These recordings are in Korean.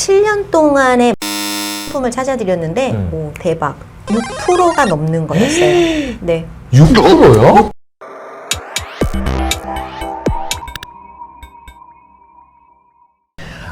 7년 동안의 상품을 찾아드렸는데 오, 대박. 6%가 넘는 거였어요. 네. 6%요?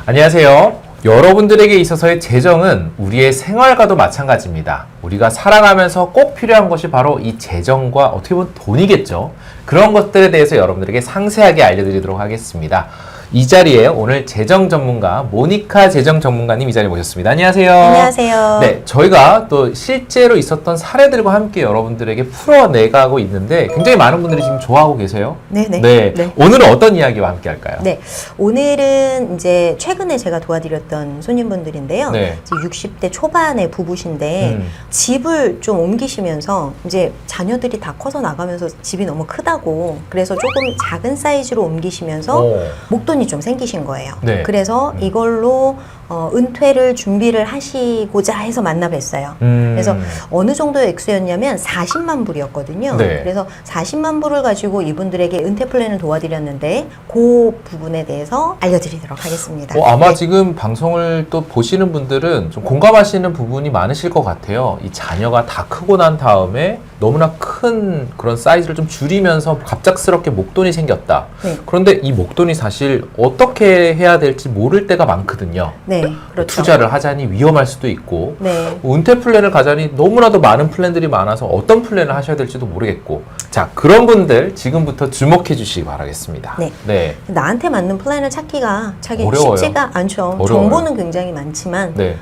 안녕하세요. 여러분들에게 있어서의 재정은 우리의 생활과도 마찬가지입니다. 우리가 살아가면서 꼭 필요한 것이 바로 이 재정과 어떻게 보면 돈이겠죠. 그런 것들에 대해서 여러분들에게 상세하게 알려드리도록 하겠습니다. 이 자리에 오늘 재정 전문가 모니카 재정 전문가님 이 자리에 모셨습니다. 안녕하세요. 안녕하세요. 네, 저희가 또 실제로 있었던 사례들과 함께 여러분들에게 풀어내가고 있는데 굉장히 많은 분들이 지금 좋아하고 계세요. 네네. 네. 오늘은 어떤 이야기와 함께 할까요? 네. 오늘은 이제 최근에 제가 도와드렸던 손님분들인데요. 네. 이제 60대 초반의 부부신데 집을 좀 옮기시면서 이제 자녀들이 다 커서 나가면서 집이 너무 크다고 그래서 조금 작은 사이즈로 옮기시면서 목돈이 좀 생기신 거예요. 네. 그래서 이걸로 은퇴를 준비를 하시고자 해서 만나 뵀어요. 그래서 어느 정도의 액수였냐면 40만 불이었거든요. 네. 그래서 40만 불을 가지고 이분들에게 은퇴 플랜을 도와드렸는데 그 부분에 대해서 알려드리도록 하겠습니다. 아마 네. 지금 방송을 또 보시는 분들은 좀 공감하시는 부분이 많으실 것 같아요. 이 자녀가 다 크고 난 다음에 너무나 큰 그런 사이즈를 좀 줄이면서 갑작스럽게 목돈이 생겼다. 네. 그런데 이 목돈이 사실 어떻게 해야 될지 모를 때가 많거든요. 네, 그렇죠. 투자를 하자니 위험할 수도 있고 네. 은퇴 플랜을 가자니 너무나도 많은 플랜들이 많아서 어떤 플랜을 하셔야 될지도 모르겠고 자, 그런 분들 지금부터 주목해 주시기 바라겠습니다. 네. 나한테 맞는 플랜을 찾기 어려워요. 쉽지가 않죠. 어려워요. 정보는 굉장히 많지만 네.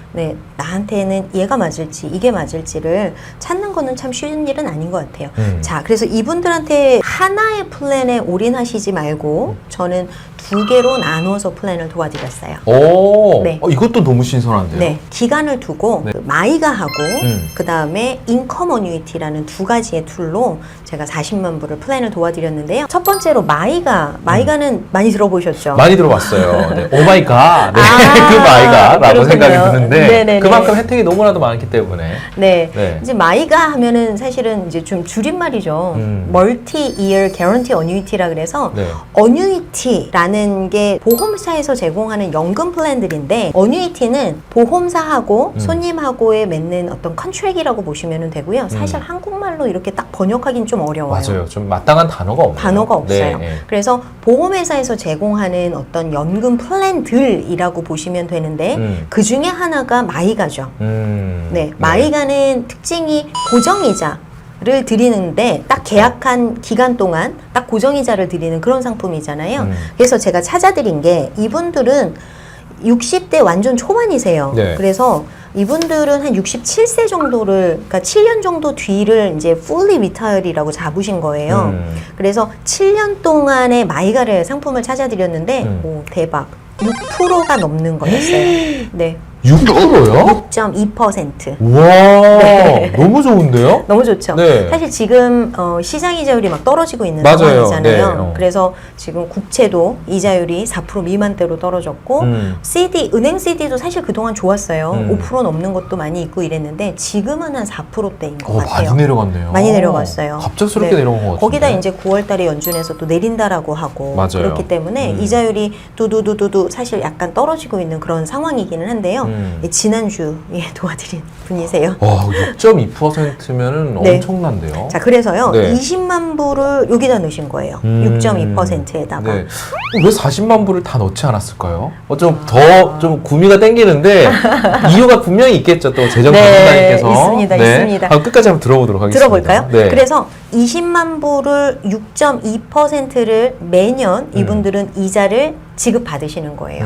나한테는 얘가 맞을지 이게 맞을지를 찾는 거는 참 쉬운 일은 아닌 것 같아요. 자, 그래서 이분들한테 하나의 플랜에 올인하시지 말고 저는 2개로 나눠서 플랜을 도와드렸어요. 오, 네. 이것도 너무 신선한데요. 네, 기간을 두고 네. 그 마이가하고 음. 그 다음에 인컴 어뉴이티라는 2가지의 툴로 제가 40만 불을 플랜을 도와드렸는데요. 첫 번째로 마이가는 많이 들어보셨죠? 많이 들어봤어요. 네. 오 마이 갓. 네. 아, 그 마이가라고 그렇군요. 생각이 드는데 네네네. 그만큼 혜택이 너무나도 많게 때문에 네. 이제 마이가 하면은 사실은 이제 좀 줄임말이죠. 멀티 이어 개런티 어뉴이티라 그래서 네. 어뉴이티라는 게 보험사에서 제공하는 연금 플랜들인데 어뉴이티는 보험사하고 손님하고의 맺는 어떤 컨트랙이라고 보시면 되고요. 사실 한국말로 이렇게 딱 번역하기는 좀 어려워요. 맞아요. 좀 마땅한 단어가 없네요. 단어가 없어요. 네. 그래서 보험회사에서 제공하는 어떤 연금 플랜들이라고 보시면 되는데 그 중에 하나가 마이가죠. 네, 마이가는 특징이 고정이자를 드리는데 딱 계약한 기간 동안 딱 고정이자를 드리는 그런 상품이잖아요. 그래서 제가 찾아드린 게 이분들은 60대 완전 초반이세요. 네. 그래서 이분들은 한 67세 정도를, 그러니까 7년 정도 뒤를 이제 fully retire이라고 잡으신 거예요. 그래서 7년 동안의 마이가를 상품을 찾아드렸는데, 오, 대박. 6%가 넘는 거였어요. 네. 6%요? 6.2%. 우와, 네. 너무 좋은데요? 너무 좋죠. 네. 사실 지금 시장 이자율이 막 떨어지고 있는 맞아요. 상황이잖아요. 네. 그래서 지금 국채도 이자율이 4% 미만대로 떨어졌고 은행 CD도 사실 그동안 좋았어요. 5% 넘는 것도 많이 있고 이랬는데 지금은 한 4%대인 것 같아요. 많이 내려갔네요. 많이 내려갔어요. 갑작스럽게 내려간 것 같은데. 거기다 이제 9월달에 연준에서 또 내린다라고 하고 맞아요. 그렇기 때문에 이자율이 두두두두두 사실 약간 떨어지고 있는 그런 상황이기는 한데요. 지난주에 도와드린 분이세요. 와, 6.2%면은 네. 엄청난데요. 자, 그래서요. 네. 20만 불을 여기다 넣으신 거예요. 6.2%에다가. 네. 왜 40만 불을 다 넣지 않았을까요? 좀 구미가 땡기는데 이유가 분명히 있겠죠. 또 재정 전문가님께서. 있습니다. 있습니다. 끝까지 한번 들어보도록 하겠습니다. 들어볼까요? 네. 그래서 20만 불을 6.2%를 매년 이분들은 이자를 지급받으시는 거예요.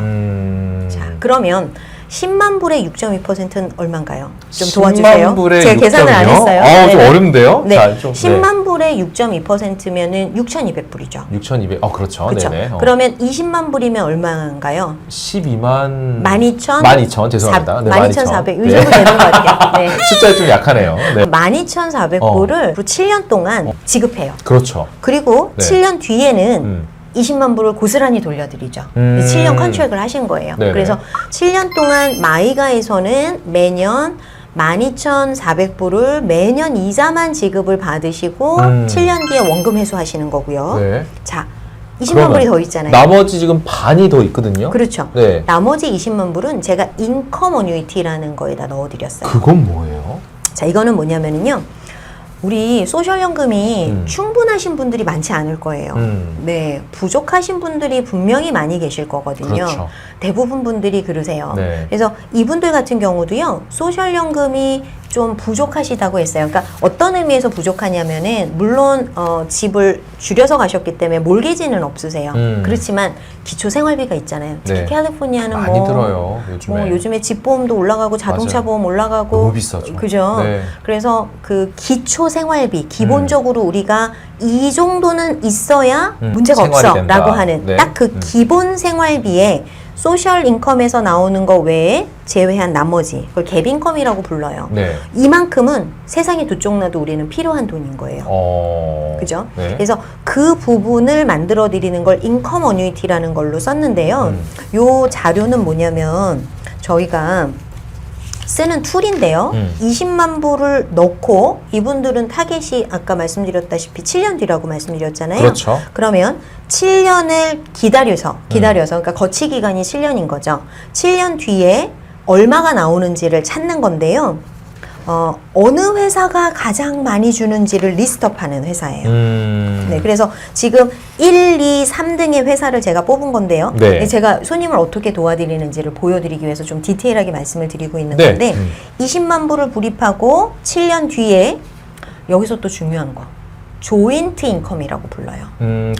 자, 그러면 10만 불의 6.2%는 얼마인가요? 좀 도와주세요. 10만 불의 제가 계산을 안 6.2요? 했어요. 좀 네네. 어렵는데요? 네. 자, 좀, 10만 불의 6.2%면은 6,200불이죠. 6,200. 그렇죠. 그렇죠. 네네. 그러면 20만 불이면 얼마인가요? 12만 12,000 죄송합니다. 네, 12,400. 이 네. 정도 되는 것 같아요. 네. 숫자가 좀 약하네요. 네. 12,400불을 7년 동안 지급해요. 그렇죠. 그리고 네. 7년 뒤에는 20만 불을 고스란히 돌려드리죠. 7년 컨트랙을 하신 거예요. 네네. 그래서 7년 동안 마이가에서는 매년 12,400불을 매년 이자만 지급을 받으시고 7년 뒤에 원금 회수하시는 거고요. 네. 자, 20만 불이 더 있잖아요. 나머지 지금 반이 더 있거든요. 그렇죠. 네. 나머지 20만 불은 제가 인컴 어뉴이티라는 거에다 넣어드렸어요. 그건 뭐예요? 자, 이거는 뭐냐면은요. 우리 소셜연금이 충분하신 분들이 많지 않을 거예요. 네, 부족하신 분들이 분명히 많이 계실 거거든요. 그렇죠. 대부분 분들이 그러세요. 네. 그래서 이분들 같은 경우도요, 소셜연금이 좀 부족하시다고 했어요. 그러니까 어떤 의미에서 부족하냐면은 물론 집을 줄여서 가셨기 때문에 몰개지는 없으세요. 그렇지만 기초 생활비가 있잖아요. 특히 네. 캘리포니아는 많이 들어요. 요즘에. 요즘에 집보험도 올라가고 자동차 맞아요. 보험 올라가고 너무 비싸죠. 그죠? 네. 그래서 그 기초 생활비 기본적으로 우리가 이 정도는 있어야 문제가 생활이 없어라고 된다. 하는 네. 딱 그 기본 생활비에 소셜 인컴에서 나오는 거 외에 제외한 나머지 그걸 갭 인컴이라고 불러요. 네. 이만큼은 세상에 두 쪽 나도 우리는 필요한 돈인 거예요. 그죠? 네. 그래서 그 부분을 만들어 드리는 걸 인컴 어뉴이티라는 걸로 썼는데요. 요 자료는 뭐냐면 저희가 쓰는 툴인데요. 20만 불을 넣고 이분들은 타겟이 아까 말씀드렸다시피 7년 뒤라고 말씀드렸잖아요. 그렇죠. 그러면 7년을 기다려서 그러니까 거치 기간이 7년인 거죠. 7년 뒤에 얼마가 나오는지를 찾는 건데요. 어느 회사가 가장 많이 주는지를 리스트업하는 회사예요. 네, 그래서 지금 1, 2, 3등의 회사를 제가 뽑은 건데요. 네. 제가 손님을 어떻게 도와드리는지를 보여드리기 위해서 좀 디테일하게 말씀을 드리고 있는 네. 건데 20만 불을 불입하고 7년 뒤에 여기서 또 중요한 거 조인트 인컴이라고 불러요.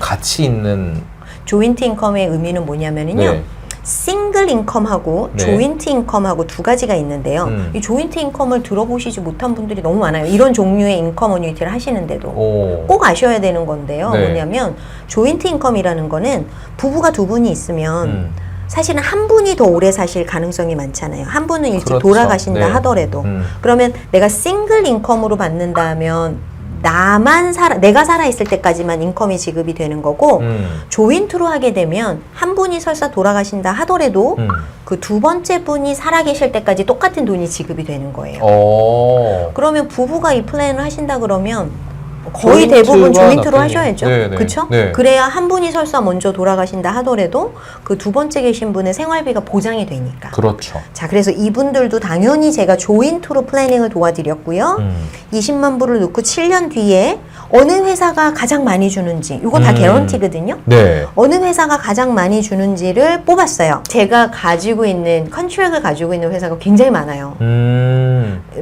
같이 있는 조인트 인컴의 의미는 뭐냐면은요. 네. 싱글 인컴하고 네. 조인트 인컴하고 두 가지가 있는데요. 이 조인트 인컴을 들어보시지 못한 분들이 너무 많아요. 이런 종류의 인컴 어뉴이티를 하시는데도 꼭 아셔야 되는 건데요. 네. 뭐냐면 조인트 인컴이라는 거는 부부가 두 분이 있으면 사실은 한 분이 더 오래 사실 가능성이 많잖아요. 한 분은 일찍 그렇죠. 돌아가신다 네. 하더라도 그러면 내가 싱글 인컴으로 받는다면 내가 살아있을 때까지만 인컴이 지급이 되는 거고 조인트로 하게 되면 한 분이 설사 돌아가신다 하더라도 그 두 번째 분이 살아계실 때까지 똑같은 돈이 지급이 되는 거예요. 그러면 부부가 이 플랜을 하신다 그러면 거의 대부분 조인트로 하셔야죠. 그렇죠? 네. 그래야 한 분이 설사 먼저 돌아가신다 하더라도 그 두 번째 계신 분의 생활비가 보장이 되니까. 그렇죠. 자, 그래서 이분들도 당연히 제가 조인트로 플래닝을 도와드렸고요. 20만 불을 넣고 7년 뒤에 어느 회사가 가장 많이 주는지 이거 다 개런티거든요. 네. 어느 회사가 가장 많이 주는지를 뽑았어요. 제가 가지고 있는 컨트랙을 가지고 있는 회사가 굉장히 많아요.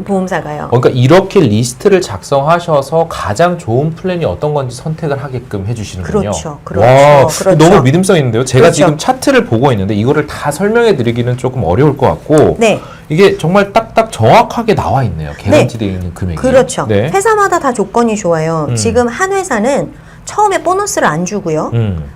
보험사가요. 그러니까 이렇게 리스트를 작성하셔서 가장 좋은 플랜이 어떤 건지 선택을 하게끔 해주시는군요. 그렇죠. 와, 그렇죠. 너무 믿음성 있는데요. 제가 그렇죠. 지금 차트를 보고 있는데 이거를 다 설명해 드리기는 조금 어려울 것 같고 네. 이게 정말 딱딱 정확하게 나와 있네요. 개런티되어 있는 금액이. 그렇죠. 네. 회사마다 다 조건이 좋아요. 지금 한 회사는 처음에 보너스를 안 주고요.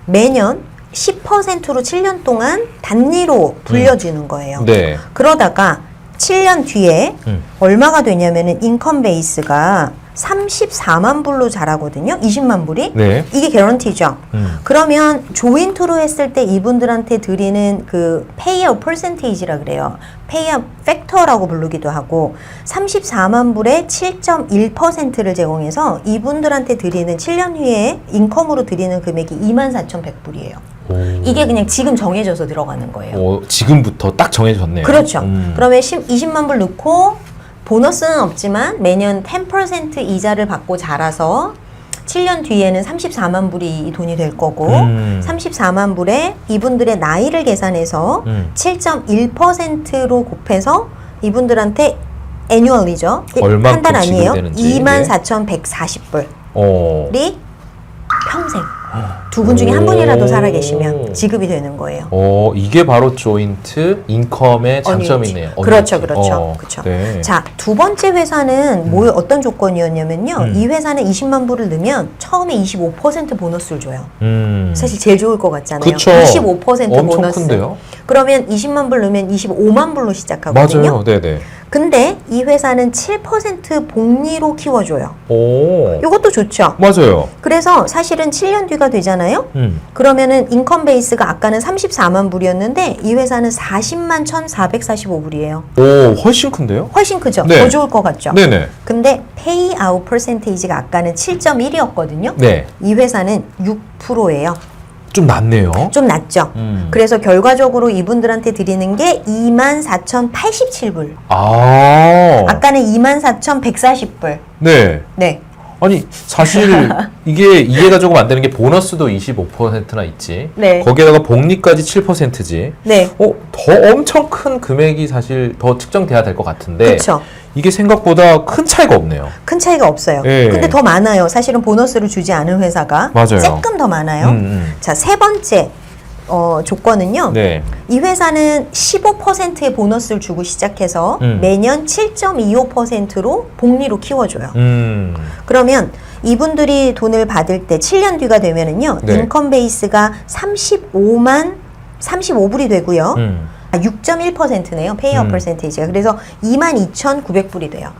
매년 10%로 7년 동안 단위로 불려주는 거예요. 네. 그러다가 7년 뒤에 얼마가 되냐면은 인컴 베이스가 34만 불로 자라거든요. 20만 불이. 네. 이게 개런티죠. 그러면 조인트로 했을 때 이분들한테 드리는 그 페이아웃 퍼센테이지라 그래요. 페이아웃 팩터라고 부르기도 하고 34만 불에 7.1%를 제공해서 이분들한테 드리는 7년 후에 인컴으로 드리는 금액이 24,100불이에요. 이게 그냥 지금 정해져서 들어가는 거예요. 지금부터 딱 정해졌네요. 그렇죠. 그러면 20만 불 넣고 보너스는 없지만 매년 10% 이자를 받고 자라서 7년 뒤에는 34만 불이 이 돈이 될 거고 34만 불에 이분들의 나이를 계산해서 7.1%로 곱해서 이분들한테 애뉴얼리죠. 한 달 아니에요. 24,140불이 평생 두 분 중에 한 분이라도 살아계시면 지급이 되는 거예요. 이게 바로 조인트 인컴의 장점이네요. 그렇죠. 그렇죠. 네. 자, 두 번째 회사는 어떤 조건이었냐면요. 이 회사는 20만 불을 넣으면 처음에 25% 보너스를 줘요. 사실 제일 좋을 것 같잖아요. 그쵸. 25% 엄청 보너스. 큰데요? 그러면 20만 불 넣으면 25만 불로 시작하거든요. 맞아요. 네네. 근데 이 회사는 7% 복리로 키워줘요. 오. 이것도 좋죠. 맞아요. 그래서 사실은 7년 뒤가 되잖아요. 그러면은 인컴 베이스가 아까는 34만 불이었는데 이 회사는 40만 1,445불이에요. 오, 훨씬 큰데요? 훨씬 크죠. 네. 더 좋을 것 같죠. 네네. 근데 페이아웃 퍼센테이지가 아까는 7.1이었거든요. 네. 이 회사는 6%예요. 좀 낮네요. 좀 낮죠. 그래서 결과적으로 이분들한테 드리는 게 24,087불. 아까는 24,140불. 네. 네. 아니 사실 이게 이해가 조금 안 되는 게 보너스도 25%나 있지. 네. 거기에다가 복리까지 7%지. 네. 더 엄청 큰 금액이 사실 더 측정돼야 될 것 같은데. 그렇죠. 이게 생각보다 큰 차이가 없네요. 큰 차이가 없어요. 네. 근데 더 많아요. 사실은 보너스를 주지 않은 회사가 맞아요. 조금 더 많아요. 자, 세 번째 조건은요. 네. 이 회사는 15%의 보너스를 주고 시작해서 매년 7.25%로 복리로 키워줘요. 그러면 이분들이 돈을 받을 때 7년 뒤가 되면은요. 네. 인컴 베이스가 35불이 되고요. 6.1%네요. 페이업 퍼센테이지가. 그래서 22,900불이 돼요.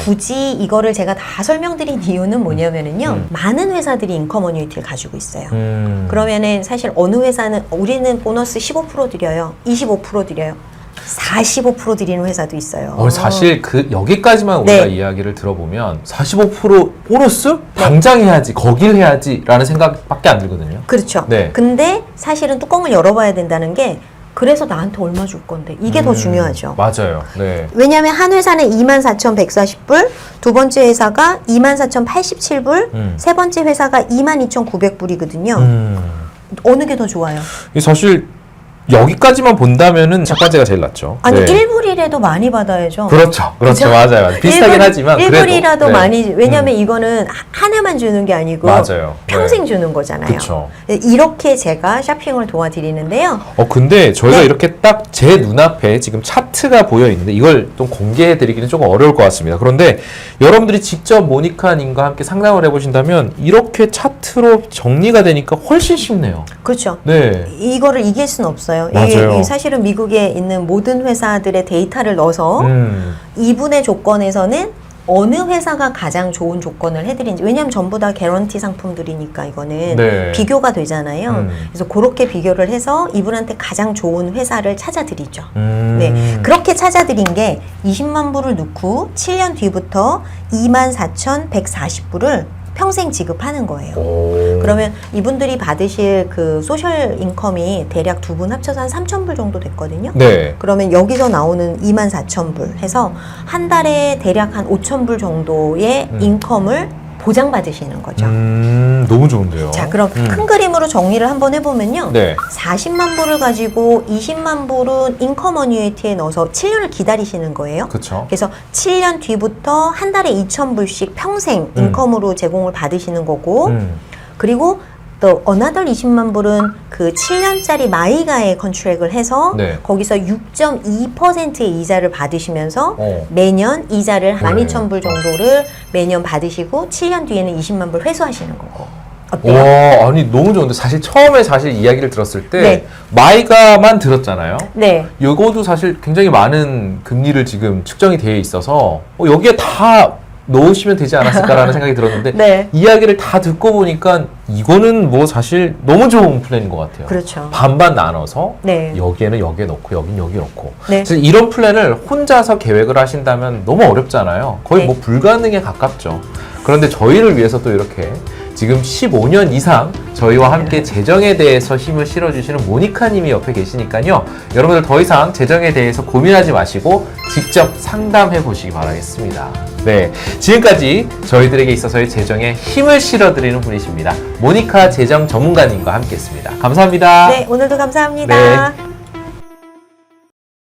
굳이 이거를 제가 다 설명드린 이유는 뭐냐면은요. 많은 회사들이 인컴 어뉴이티를 가지고 있어요. 그러면은 사실 어느 회사는 우리는 보너스 15% 드려요. 25% 드려요. 45% 드리는 회사도 있어요. 사실 여기까지만 네. 우리가 이야기를 들어보면 45% 보너스? 당장 해야지, 거길 해야지 라는 생각밖에 안 들거든요. 그렇죠. 네. 근데 사실은 뚜껑을 열어봐야 된다는 게 그래서 나한테 얼마 줄 건데 이게 더 중요하죠. 맞아요. 네. 왜냐하면 한 회사는 24,140불, 두 번째 회사가 24,087불, 세 번째 회사가 22,900불이거든요. 어느 게 더 좋아요? 이게 사실 여기까지만 본다면은 첫 번째가 제일 낫죠. 아니 네. 1불이라도 많이 받아야죠. 그렇죠. 그죠? 맞아요. 비슷하긴 하지만 1불이라도 그래도. 네. 많이, 왜냐면 이거는 한 해만 주는 게 아니고 맞아요. 평생 네. 주는 거잖아요. 그쵸. 이렇게 제가 쇼핑을 도와드리는데요. 근데 저희가 네. 이렇게 딱 제 눈앞에 지금 차트가 보여 있는데 이걸 좀 공개해 드리기는 조금 어려울 것 같습니다. 그런데 여러분들이 직접 모니카님과 함께 상담을 해보신다면 이렇게 차트로 정리가 되니까 훨씬 쉽네요. 그렇죠. 네. 이거를 이길 수는 없어요. 맞아요. 이게 사실은 미국에 있는 모든 회사들의 데이터를 넣어서 이분의 조건에서는 어느 회사가 가장 좋은 조건을 해드린지, 왜냐하면 전부 다 개런티 상품들이니까 이거는 네. 비교가 되잖아요. 그래서 그렇게 비교를 해서 이분한테 가장 좋은 회사를 찾아드리죠. 네, 그렇게 찾아드린 게 20만 불을 넣고 7년 뒤부터 24,140불을 평생 지급하는 거예요. 그러면 이분들이 받으실 그 소셜 인컴이 대략 두 분 합쳐서 한 3,000불 정도 됐거든요. 네. 그러면 여기서 나오는 24,000불 해서 한 달에 대략 한 5,000불 정도의 인컴을 보장받으시는 거죠. 너무 좋은데요. 자, 그럼 큰 그림으로 정리를 한번 해보면요. 네. 40만 불을 가지고 20만 불은 인컴 어뉴이티에 넣어서 7년을 기다리시는 거예요. 그렇죠. 그래서 7년 뒤부터 한 달에 2,000불씩 평생 인컴으로 제공을 받으시는 거고, 그리고 또 어나더 20만 불은 그 7년짜리 마이가에 컨트랙을 해서 네. 거기서 6.2%의 이자를 받으시면서 어. 매년 이자를 12,000불 정도를 매년 받으시고 7년 뒤에는 20만 불 회수하시는 거고. 어때요? 와, 아니 너무 좋은데 사실 처음에 이야기를 들었을 때 네. 마이가만 들었잖아요. 네. 이것도 사실 굉장히 많은 금리를 지금 측정이 되어 있어서 여기에 다 넣으시면 되지 않았을까라는 생각이 들었는데 네. 이야기를 다 듣고 보니까 이거는 뭐 사실 너무 좋은 플랜인 것 같아요. 그렇죠. 반반 나눠서 네. 여기에는 여기에 넣고 여긴 여기 넣고 네. 사실 이런 플랜을 혼자서 계획을 하신다면 너무 어렵잖아요. 거의 네. 뭐 불가능에 가깝죠. 그런데 저희를 위해서 또 이렇게 지금 15년 이상 저희와 함께 재정에 대해서 힘을 실어주시는 모니카님이 옆에 계시니까요. 여러분들 더 이상 재정에 대해서 고민하지 마시고 직접 상담해 보시기 바라겠습니다. 네, 지금까지 저희들에게 있어서의 재정에 힘을 실어드리는 분이십니다. 모니카 재정 전문가님과 함께했습니다. 감사합니다. 네, 오늘도 감사합니다. 네.